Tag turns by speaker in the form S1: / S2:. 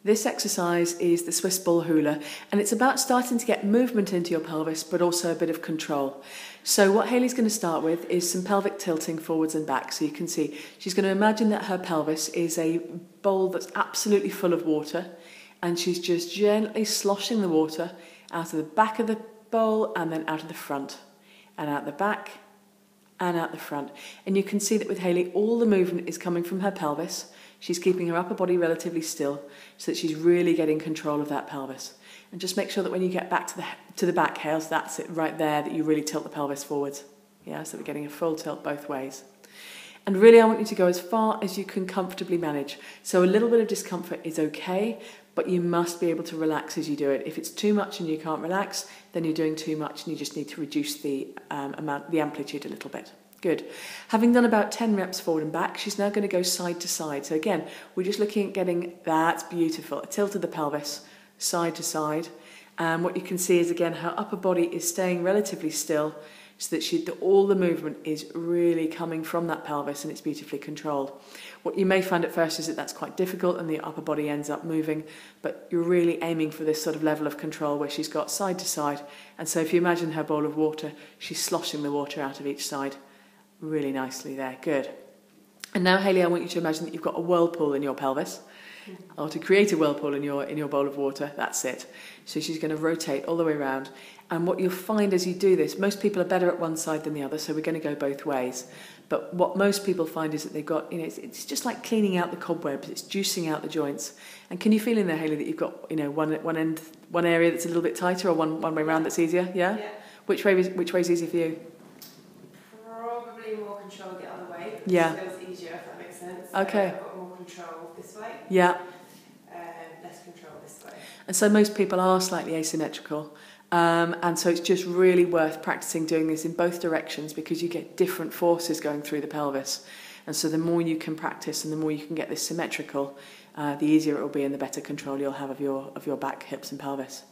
S1: This exercise is the Swiss ball hula, and it's about starting to get movement into your pelvis, but also a bit of control. So what Hayley's going to start with is some pelvic tilting forwards and back. So you can see she's going to imagine that her pelvis is a bowl that's absolutely full of water, and she's just gently sloshing the water out of the back of the bowl and then out of the front, and out the back and out the front. And you can see that with Hayley, all the movement is coming from her pelvis. She's keeping her upper body relatively still so that she's really getting control of that pelvis. And just make sure that when you get back to the back, Hales, that's it right there, that you really tilt the pelvis forwards. Yeah, so we're getting a full tilt both ways. And really I want you to go as far as you can comfortably manage. So a little bit of discomfort is okay, but you must be able to relax as you do it. If it's too much and you can't relax, then you're doing too much and you just need to reduce the amplitude a little bit. Good. Having done about 10 reps forward and back, she's now going to go side to side. So again, we're just looking at getting, that's beautiful, a tilt of the pelvis, side to side. And what you can see is, again, her upper body is staying relatively still so that all the movement is really coming from that pelvis and it's beautifully controlled. What you may find at first is that that's quite difficult and the upper body ends up moving, but you're really aiming for this sort of level of control where she's got side to side. And so if you imagine her bowl of water, she's sloshing the water out of each side. Really nicely there, good. And now, Hayley, I want you to imagine that you've got a whirlpool in your pelvis, or to create a whirlpool in your bowl of water. That's it. So she's going to rotate all the way around. And what you'll find as you do this, most people are better at one side than the other, so we're going to go both ways. But what most people find is that they've got, it's just like cleaning out the cobwebs. It's juicing out the joints. And can you feel in there, Hayley, that you've got, one area that's a little bit tighter, or one way around that's easier? Yeah. Which way is easier for you?
S2: More control the other way.
S1: Yeah.
S2: It feels easier, if that makes sense.
S1: Okay.
S2: I've got more control this way.
S1: Yeah.
S2: Less control this way.
S1: And so most people are slightly asymmetrical. And so it's just really worth practicing doing this in both directions because you get different forces going through the pelvis. And so the more you can practice and the more you can get this symmetrical, the easier it will be and the better control you'll have of your back, hips and pelvis.